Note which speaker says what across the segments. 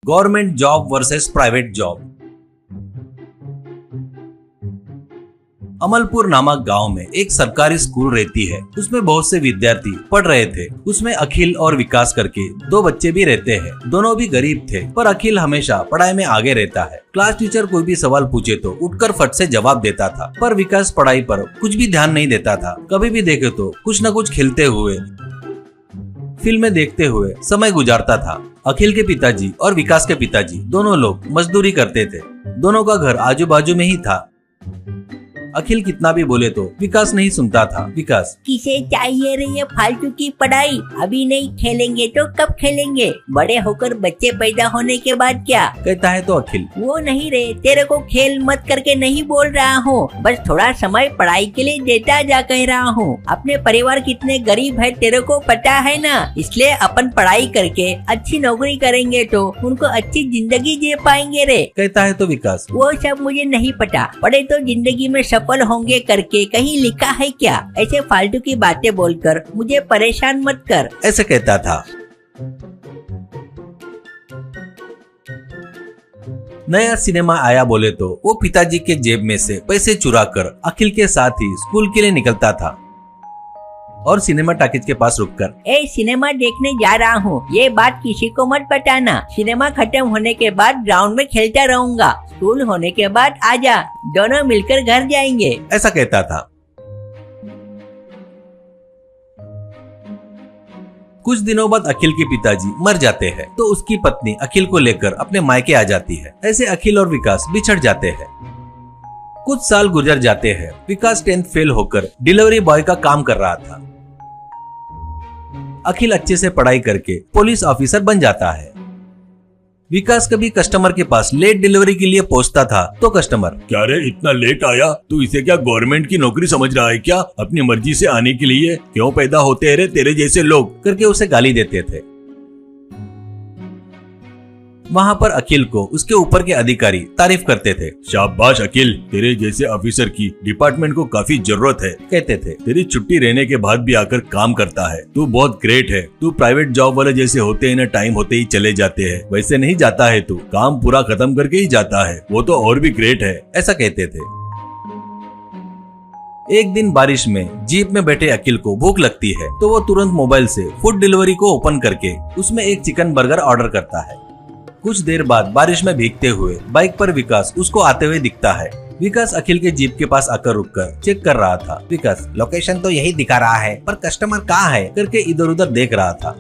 Speaker 1: Government job versus private job. Amalpur नामक गांव में एक सरकारी स्कूल रहती है। उसमें बहुत से विद्यार्थी पढ़ रहे थे। उसमें अखिल और विकास करके दो बच्चे भी रहते हैं। दोनों भी गरीब थे, पर अखिल हमेशा पढ़ाई में आगे रहता है। क्लास टीचर कोई भी सवाल पूछे तो उठकर फट से जवाब देता था, पर विकास पढ़ाई पर कुछ भी ध्यान नहीं देता था। कभी भी देखे तो कुछ न कुछ खेलते हुए, फिल्में देखते हुए समय गुजारता था। अखिल के पिताजी और विकास के पिताजी दोनों लोग मजदूरी करते थे। दोनों का घर आजू बाजू में ही था। अखिल कितना भी बोले तो विकास नहीं सुनता था। विकास,
Speaker 2: किसे चाहिए रे ये फालतू की पढ़ाई? अभी नहीं खेलेंगे तो कब खेलेंगे? बड़े होकर बच्चे पैदा होने के बाद क्या?
Speaker 1: कहता है तो अखिल,
Speaker 2: वो नहीं रे, तेरे को खेल मत करके नहीं बोल रहा हूँ, बस थोड़ा समय पढ़ाई के लिए देता जा कह रहा हूँ। अपने परिवार कितने गरीब है तेरे को पता है ना, इसलिए अपन पढ़ाई करके अच्छी नौकरी करेंगे तो उनको अच्छी जिंदगी जी पाएंगे रे।
Speaker 1: कहता है तो विकास,
Speaker 2: वो सब मुझे नहीं पता, पढ़े तो जिंदगी में सफल होंगे करके कहीं लिखा है क्या? ऐसे फालतू की बातें बोलकर मुझे परेशान मत कर,
Speaker 1: ऐसे कहता था। नया सिनेमा आया बोले तो वो पिताजी के जेब में से पैसे चुराकर अखिल के साथ ही स्कूल के लिए निकलता था और सिनेमा टॉकीज के पास रुककर,
Speaker 2: ए सिनेमा देखने जा रहा हूँ, ये बात किसी को मत बताना। सिनेमा खत्म होने के बाद ग्राउंड में खेलता रहूंगा, स्कूल होने के बाद आजा, दोनों मिलकर घर जाएंगे,
Speaker 1: ऐसा कहता था। कुछ दिनों बाद अखिल के पिताजी मर जाते हैं तो उसकी पत्नी अखिल को लेकर अपने मायके आ जाती है। ऐसे अखिल और विकास बिछड़ जाते हैं। कुछ साल गुजर जाते हैं। विकास 10th फेल होकर डिलीवरी बॉय का काम कर रहा था। अखिल अच्छे से पढ़ाई करके पुलिस ऑफिसर बन जाता है। विकास कभी कस्टमर के पास लेट डिलीवरी के लिए पहुंचता था तो कस्टमर,
Speaker 3: क्या रे इतना लेट आया? तू इसे क्या गवर्नमेंट की नौकरी समझ रहा है क्या? अपनी मर्जी से आने के लिए क्यों पैदा होते हैं रे तेरे जैसे लोग,
Speaker 1: करके उसे गाली देते थे। वहाँ पर अखिल को उसके ऊपर के अधिकारी तारीफ करते थे।
Speaker 3: शाबाश अखिल, तेरे जैसे ऑफिसर की डिपार्टमेंट को काफी जरूरत है,
Speaker 1: कहते थे।
Speaker 3: तेरी छुट्टी रहने के बाद भी आकर काम करता है, तू बहुत ग्रेट है। तू प्राइवेट जॉब वाले जैसे होते हैं ना, टाइम होते ही चले जाते हैं, वैसे नहीं जाता है तू, काम पूरा खत्म करके ही जाता है, वो तो और भी ग्रेट है,
Speaker 1: ऐसा कहते थे। एक दिन बारिश में जीप में बैठे अखिल को भूख लगती है तो वो तुरंत मोबाइल से फूड डिलीवरी को ओपन करके उसमें एक चिकन बर्गर ऑर्डर करता है। कुछ देर बाद बारिश में भीगते हुए बाइक पर विकास उसको आते हुए दिखता है। विकास अखिल के जीप के पास आकर रुककर चेक कर रहा था। विकास, लोकेशन तो यही दिखा रहा है पर कस्टमर कहाँ है करके इधर उधर देख रहा था।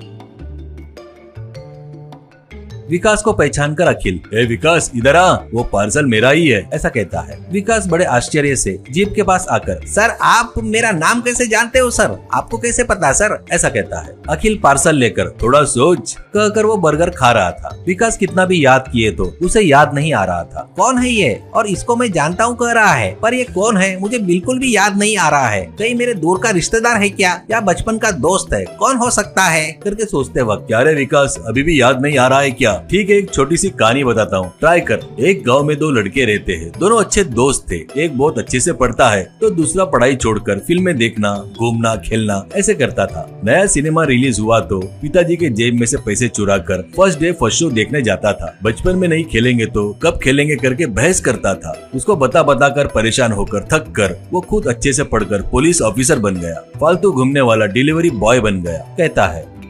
Speaker 1: विकास को पहचान कर अखिल,
Speaker 3: ए विकास इधर आ, वो पार्सल मेरा ही है,
Speaker 1: ऐसा कहता है। विकास बड़े आश्चर्य से जीप के पास आकर, सर आप मेरा नाम कैसे जानते हो सर? आपको कैसे पता सर? ऐसा कहता है। अखिल पार्सल लेकर
Speaker 3: थोड़ा सोच
Speaker 1: कहकर वो बर्गर खा रहा था। विकास कितना भी याद किए तो उसे याद नहीं आ रहा था। कौन है ये? और इसको मैं जानता हूँ कह रहा है, पर ये कौन है मुझे बिल्कुल भी याद नहीं आ रहा है। कहीं मेरे दूर का रिश्तेदार है क्या, या बचपन का दोस्त है? कौन हो सकता है करके सोचते वक्त,
Speaker 3: क्या रे विकास अभी भी याद नहीं आ रहा है क्या? ठीक है, एक छोटी सी कहानी बताता हूँ, ट्राई कर। एक गांव में दो लड़के रहते हैं, दोनों अच्छे दोस्त थे। एक बहुत अच्छे से पढ़ता है तो दूसरा पढ़ाई छोड़कर फिल्में देखना, घूमना, खेलना ऐसे करता था। नया सिनेमा रिलीज हुआ तो पिताजी के जेब में से पैसे चुरा कर फर्स्ट डे फर्स्ट शो देखने जाता था। बचपन में नहीं खेलेंगे तो कब खेलेंगे करके बहस करता था। उसको बता बता कर परेशान होकर थक कर वो खुद अच्छे से पढ़कर पुलिस ऑफिसर बन गया। फालतू घूमने वाला डिलीवरी बॉय बन गया।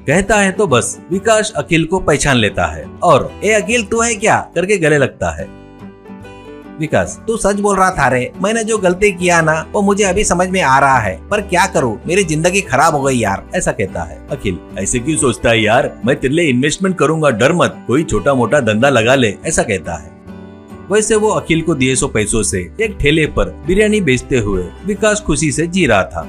Speaker 3: कहता है तो बस विकास अखिल को पहचान लेता है और ए अखिल तू है क्या करके गले लगता है। विकास, तू सच बोल रहा था रे, मैंने जो गलती किया ना वो मुझे अभी समझ में आ रहा है, पर क्या करूं, मेरी जिंदगी खराब हो गई यार, ऐसा कहता है। अखिल, ऐसे क्यों सोचता है यार, मैं तेरे लिए इन्वेस्टमेंट करूंगा, डर मत, कोई छोटा मोटा धंधा लगा ले,
Speaker 1: ऐसा कहता है। वैसे वो अखिल को दिए 100 पैसों से एक ठेले पर बिरयानी बेचते हुए विकास खुशी से जी रहा था।